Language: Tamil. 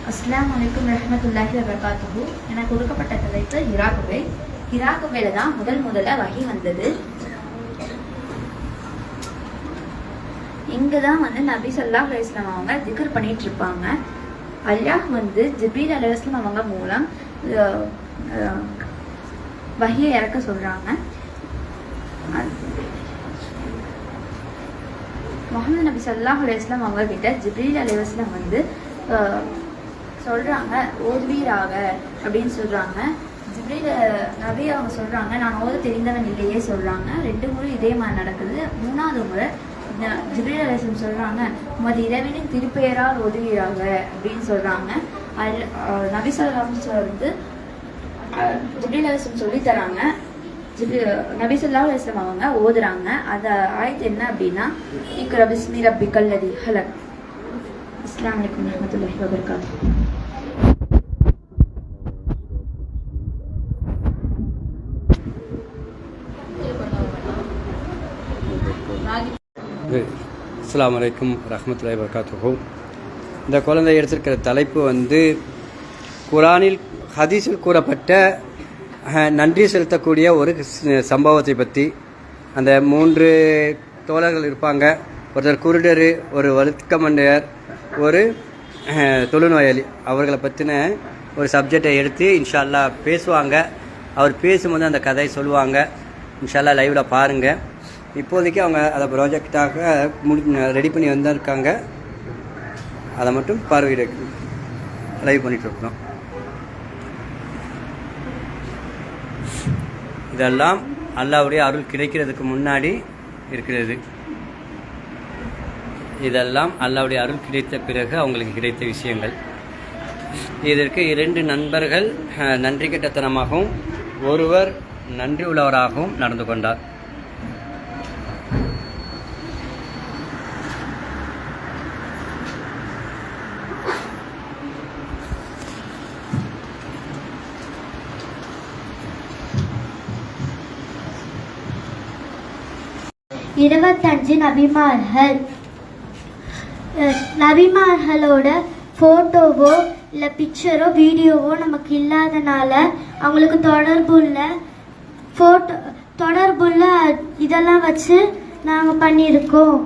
அஸ்ஸலாமு அலைக்கும் வரஹ்மத்துல்லாஹி வபரகாத்துஹு. எனக்கு கொடுக்கப்பட்ட தலைப்பு ஹிராகுகை. ஹிராகுகையில தான் முதல்ல வஹி வந்தது. இங்கதான் நபி ஸல்லல்லாஹு அலைஹி வஸல்லம் அவங்க திக்ர் பண்ணிட்டு இருப்பாங்க. அல்லாஹ் ஜிப்ரீல் அலைஹிஸ்ஸலாம் அவங்க மூலம் வஹியை இறக்க சொல்றாங்க. முஹம்மது நபி ஸல்லல்லாஹு அலைஹி வஸல்லம் அவங்க கிட்ட ஜிப்ரீல் அலைஹிஸ்ஸலாம் சொல்றாங்க ஓதுவீராக அப்படின்னு சொல்றாங்க. ஜிப்ரீல் நபி அவங்க சொல்றாங்க நான் ஓத தெரிந்தவன் இல்லையே சொல்றாங்க. 2 முறை இதே மாதிரி நடக்குது. 3வது முறை ஜிப்ரீல் அலைஹிஸ்ஸலாம் சொல்றாங்க உமது இறைவனின் திருப்பெயரால் ஓதுவீராக அப்படின்னு சொல்றாங்க. நபி ஸல்லல்லாஹு ஜிப்ரீல் அலைஹிஸ்ஸலாம் சொல்லி தராங்க. நபி ஸல்லல்லாஹு அலைஹி வஸல்லம் அவங்க ஓதுறாங்க. அந்த ஆயத்து என்ன அப்படின்னா இக்ரா பிஸ்மி ரப்பிக்கல் லதீ ஹலக். அஸ்ஸலாமு அலைக்கும் வரஹ்மத்துல்லாஹி வபரகாத்துஹு. அஸ்ஸலாமு அலைக்கும் வரஹ்மத்துல்லாஹி வபரகாத்துஹு. இந்த குழந்தை எடுத்திருக்கிற தலைப்பு குரானில் ஹதீஸில் கூறப்பட்ட நன்றி செலுத்தக்கூடிய ஒரு சம்பவத்தை பற்றி. அந்த 3 தோழர்கள் இருப்பாங்க. ஒருத்தர் குருடர், ஒரு வழுக்கமண்டையர், ஒரு தொழுநோயாளி. அவர்களை பற்றின ஒரு சப்ஜெக்டை எடுத்து இன்ஷா அல்லாஹ் பேசுவாங்க. அவர் பேசும்போது அந்த கதையை சொல்லுவாங்க. இன்ஷா அல்லாஹ் லைவில் பாருங்கள். இப்போதைக்கு அவங்க அதை ப்ராஜெக்டாக ரெடி பண்ணி வந்திருக்காங்க. அதை மட்டும் பார்வையிட லைவ் பண்ணிகிட்ருக்குறோம். இதெல்லாம் அல்லாஹ்வுடைய அருள் கிடைக்கிறதுக்கு முன்னாடி இருக்கிறது. இதெல்லாம் அல்லாஹ்வுடைய அருள் கிடைத்த பிறகு அவங்களுக்கு கிடைத்த விஷயங்கள். இதற்கு 2 நண்பர்கள் நன்றி கெட்டத்தனமாகவும் ஒருவர் நன்றி உள்ளவராகவும் நடந்து கொண்டார். நபிமார்களோட ஃபோட்டோவோ இல்லை பிக்சரோ வீடியோவோ நமக்கு இல்லாதனால அவங்களுக்கு தொடர்புள்ள இதெல்லாம் வச்சு நாங்கள் பண்ணியிருக்கோம்.